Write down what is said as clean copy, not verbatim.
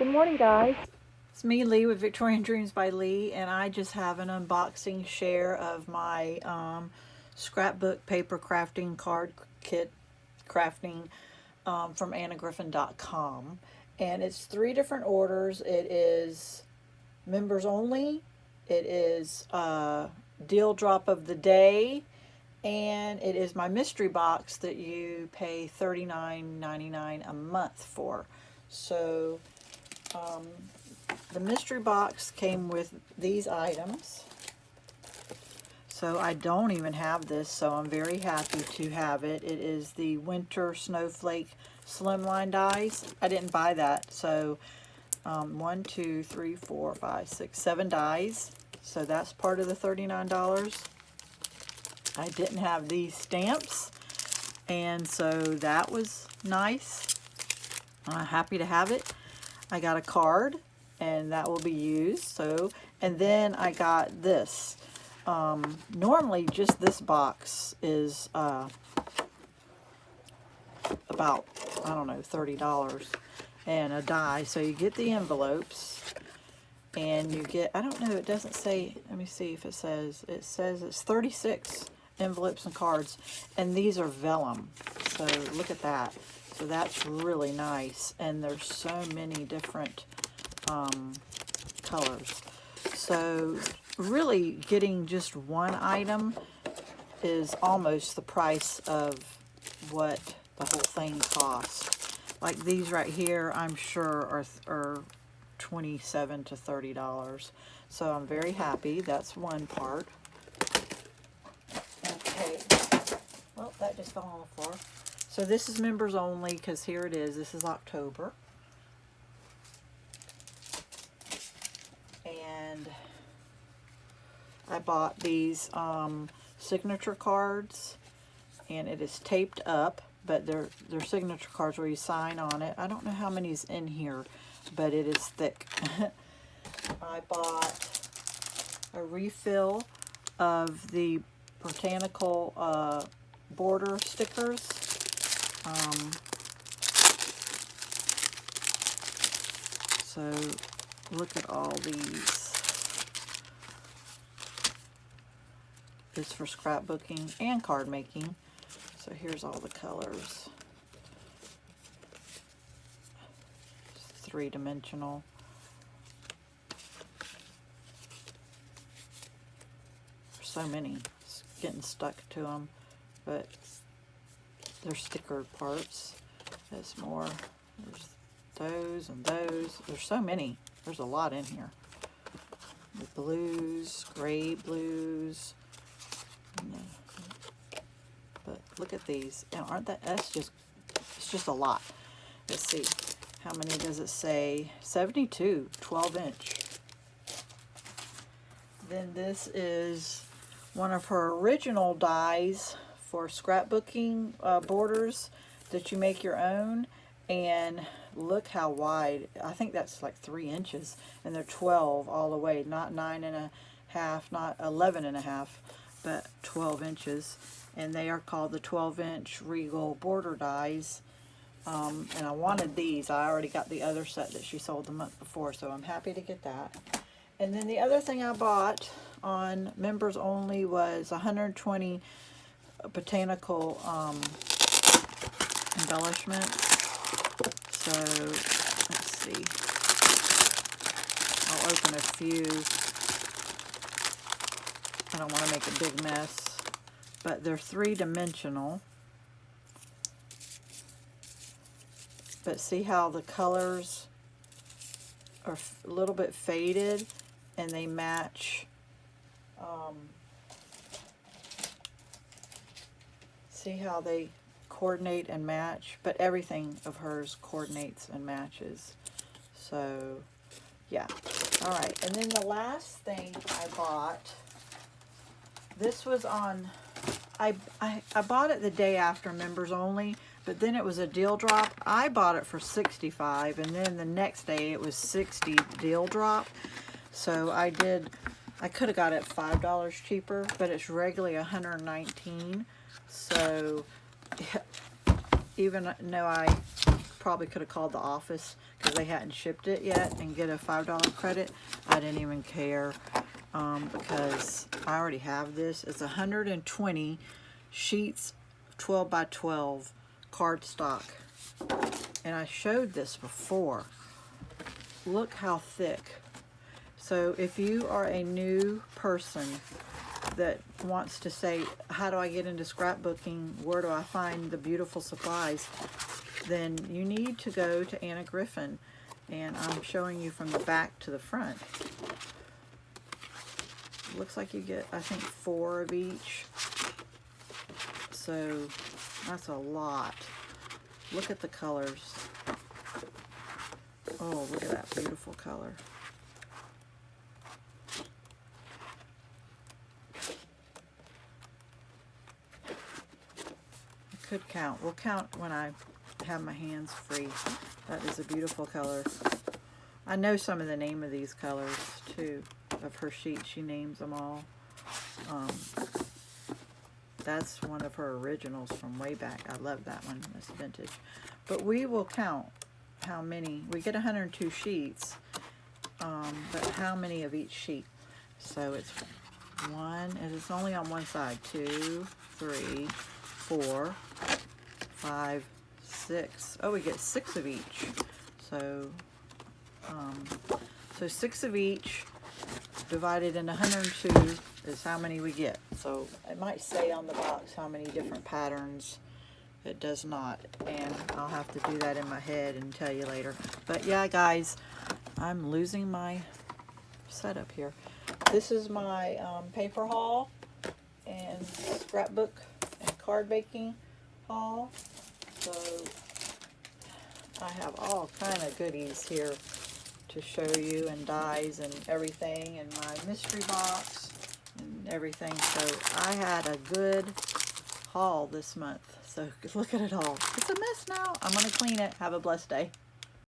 Good morning, guys. It's me, Lee, with Victorian Dreams by Lee, and I just have an unboxing share of my scrapbook paper crafting card kit crafting from annagriffin.com. And it's 3 different orders. It is members only, it is deal drop of the day, and it is my mystery box that you pay $39.99 a month for. So the mystery box came with these items. So I don't even have this, so I'm very happy to have it. It is the Winter Snowflake Slimline dies. I didn't buy that, so 1, 2, 3, 4, 5, 6, 7 dies. So that's part of the $39. I didn't have these stamps, and so that was nice. I'm happy to have it. I got a card, and that will be used. So, and then I got this. Normally, just this box is about, I don't know, $30 and a die. So you get the envelopes, and you get, I don't know, it doesn't say, let me see if it says it's 36 envelopes and cards, and these are vellum. So look at that. So that's really nice, and there's so many different colors. So really getting just one item is almost the price of what the whole thing costs. Like these right here, I'm sure are $27 to $30. So I'm very happy. That's one part. Okay. Well, that just fell on the floor. So this is members only, because here it is. This is October. And I bought these signature cards, and it is taped up, but they're signature cards where you sign on it. I don't know how many is in here, but it is thick. I bought a refill of the botanical border stickers. So look at all these. It's for scrapbooking and card making. So here's all the colors. It's 3-dimensional. There's so many. It's getting stuck to them, but they're stickered parts. There's more. There's those and those. There's so many. There's a lot in here. The blues, gray blues. But look at these. And aren't that, it's just a lot. Let's see. How many does it say? 72, 12-inch. Then this is one of her original dies for scrapbooking borders that you make your own, and look how wide. I think that's like 3 inches, and they're 12 all the way, not 9.5, not 11.5, but 12 inches, and they are called the 12-inch Regal border dies. And I wanted these. I already got the other set that she sold the month before, so I'm happy to get that. And then the other thing I bought on members only was 120 botanical embellishments. So let's see. I'll open a few. I don't want to make a big mess, but they're 3-dimensional. But see how the colors are a little bit faded, and they match. See how they coordinate and match, but everything of hers coordinates and matches. So yeah. All right, and then the last thing I bought, this was on, I bought it the day after members only, but then it was a deal drop. I bought it for $65, and then the next day it was $60 deal drop. So I could have got it $5 cheaper, but it's regularly $119. So even though I probably could have called the office, because they hadn't shipped it yet and get a $5 credit. I didn't even care because I already have this. It's 120 sheets, 12 by 12 cardstock. And I showed this before. Look how thick. So if you are a new person that wants to say, how do I get into scrapbooking? Where do I find the beautiful supplies? Then you need to go to Anna Griffin. And I'm showing you from the back to the front. Looks like you get, I think, 4 of each. So that's a lot. Look at the colors. Oh, look at that beautiful color. Could count. We'll count when I have my hands free. That is a beautiful color. I know some of the name of these colors too, of her sheet. She names them all. That's one of her originals from way back. I love that one. That's vintage. But we will count how many. We get 102 sheets, but how many of each sheet? So it's one, and it's only on one side. 2, 3, 4, 5, 6. Oh, we get 6 of each. So, so 6 of each divided into 102 is how many we get. So it might say on the box how many different patterns. It does not, and I'll have to do that in my head and tell you later. But yeah, guys, I'm losing my setup here. This is my paper haul and scrapbook and card baking haul. So I have all kind of goodies here to show you, and dies and everything, and my mystery box and everything. So I had a good haul this month. So look at it all. It's a mess now. I'm going to clean it. Have a blessed day.